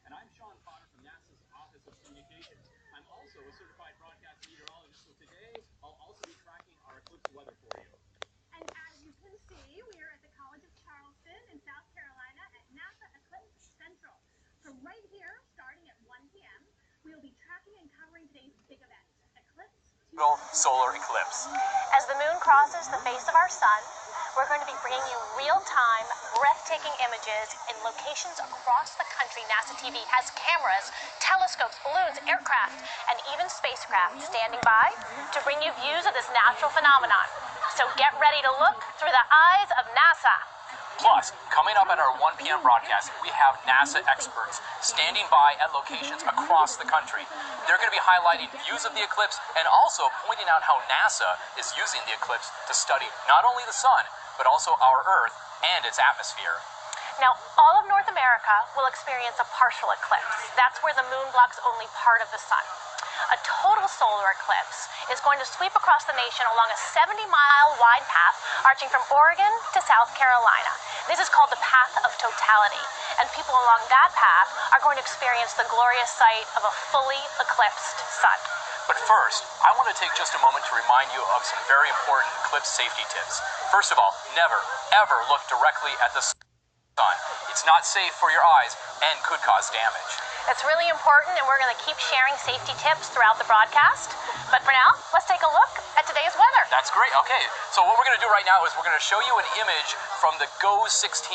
And I'm Sean Potter from NASA's Office of Communications. I'm also a certified broadcast meteorologist, so today I'll also be tracking our eclipse weather for you. And as you can see, we are at the College of Charleston in South Carolina at NASA Eclipse Central. So right here, starting at 1 p.m., we will be tracking and covering today's big event, Eclipse. Solar eclipse. As the moon crosses the face of our sun, we're going to be bringing you real-time, breathtaking images in locations across the country. NASA TV has cameras, telescopes, balloons, aircraft, and even spacecraft standing by to bring you views of this natural phenomenon. So get ready to look through the eyes of NASA. Plus, coming up at our 1 p.m. broadcast, we have NASA experts standing by at locations across the country. They're going to be highlighting views of the eclipse and also pointing out how NASA is using the eclipse to study not only the sun, but also our Earth and its atmosphere. Now, all of North America will experience a partial eclipse. That's where the moon blocks only part of the sun. A total solar eclipse is going to sweep across the nation along a 70-mile wide path arching from Oregon to South Carolina. This is called the path of totality, and people along that path are going to experience the glorious sight of a fully eclipsed sun. But first, I want to take just a moment to remind you of some very important eclipse safety tips. First of all, never, ever look directly at the sun. It's not safe for your eyes and could cause damage. It's really important, and we're going to keep sharing safety tips throughout the broadcast. But for now, let's take a look at today's weather. That's great. Okay, so what we're going to do right now is we're going to show you an image from the GO-16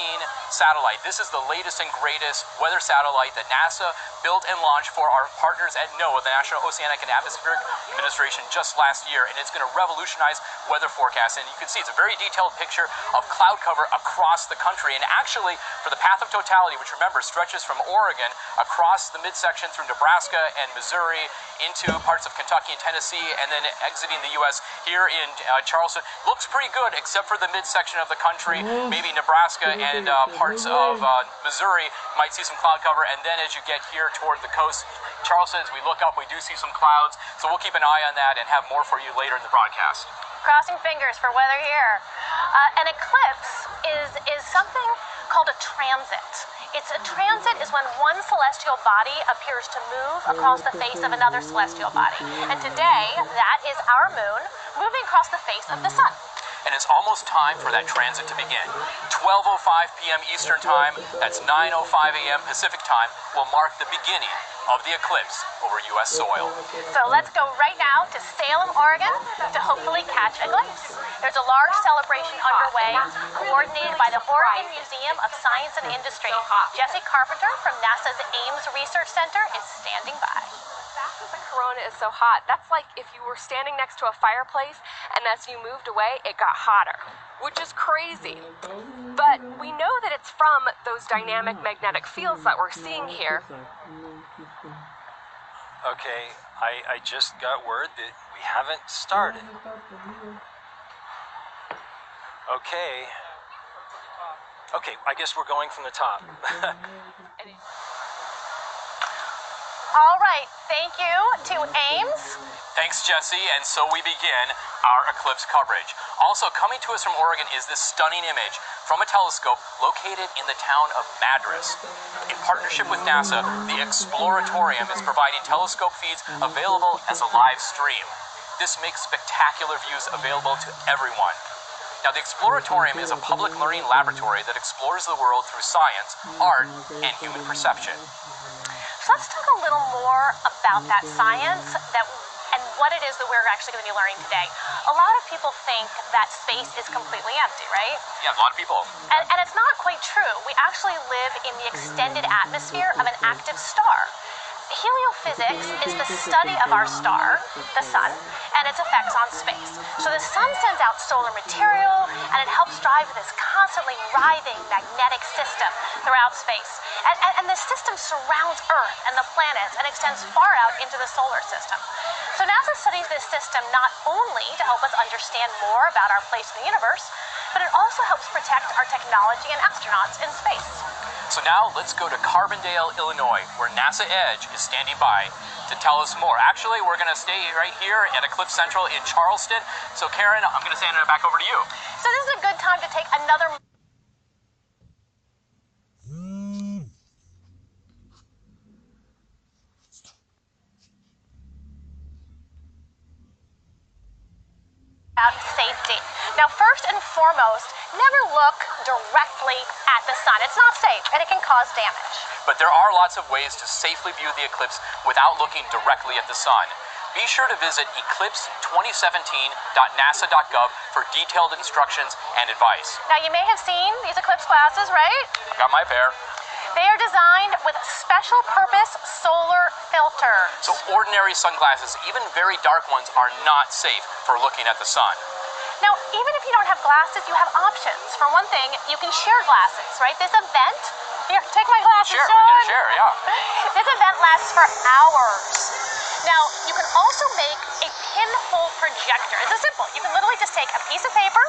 satellite. This is the latest and greatest weather satellite that NASA built and launched for our partners at NOAA, the National Oceanic and Atmospheric Administration, just last year. And it's going to revolutionize weather forecasts. And you can see it's a very detailed picture of cloud cover across the country. And actually, for the path of totality, which remember stretches from Oregon across the midsection through Nebraska and Missouri into parts of Kentucky and Tennessee, and then exiting the U.S. here in Charleston. Looks pretty good, except for the midsection of the country. Maybe Nebraska and parts of Missouri might see some cloud cover, and then as you get here toward the coast, Charleston, as we look up, we do see some clouds, so we'll keep an eye on that and have more for you later in the broadcast. Crossing fingers for weather here. An eclipse is something called a transit. A transit is when one celestial body appears to move across the face of another celestial body. And today, that is our moon moving across the face of the sun. And it's almost time for that transit to begin. 12:05 p.m. Eastern Time, that's 9:05 a.m. Pacific Time, will mark the beginning of the eclipse over U.S. soil. So let's go right now to Salem, Oregon, to hopefully catch a glimpse. There's a large celebration underway, coordinated by the Oregon Museum of Science and Industry. Jesse Carpenter from NASA's Ames Research Center is standing by. The corona is so hot. That's like if you were standing next to a fireplace and as you moved away, it got hotter, which is crazy. But we know that it's from those dynamic magnetic fields that we're seeing here. Okay, I just got word that we haven't started. Okay, I guess we're going from the top. All right, thank you to Ames. Thanks, Jesse, and so we begin our eclipse coverage. Also coming to us from Oregon is this stunning image from a telescope located in the town of Madras. In partnership with NASA, the Exploratorium is providing telescope feeds available as a live stream. This makes spectacular views available to everyone. Now, the Exploratorium is a public learning laboratory that explores the world through science, art, and human perception. So let's talk a little more about that science and what it is that we're actually going to be learning today. A lot of people think that space is completely empty, right? Yeah, a lot of people. And it's not quite true. We actually live in the extended atmosphere of an active star. Heliophysics is the study of our star, the sun, and its effects on space. So the sun sends out solar material, and it helps drive this constantly writhing magnetic system throughout space. And this system surrounds Earth and the planets and extends far out into the solar system. So NASA studies this system not only to help us understand more about our place in the universe, but it also helps protect our technology and astronauts in space. So now let's go to Carbondale, Illinois, where NASA Edge is standing by to tell us more. Actually, we're going to stay right here at Eclipse Central in Charleston. So Karen, I'm going to hand it back over to you. So this is a good time to take another safety. Now, first and foremost, never look directly at the sun. It's not safe, and it can cause damage. But there are lots of ways to safely view the eclipse without looking directly at the sun. Be sure to visit eclipse2017.nasa.gov for detailed instructions and advice. Now, you may have seen these eclipse glasses, right? Got my pair. They are designed with special purpose solar filters. So ordinary sunglasses, even very dark ones, are not safe for looking at the sun. Now, even if you don't have glasses, you have options. For one thing, you can share glasses, right? This event, here, take my glasses, Share, Sean. we can share, yeah. This event lasts for hours. Now, you can also make a pinhole projector. It's simple. You can literally just take a piece of paper,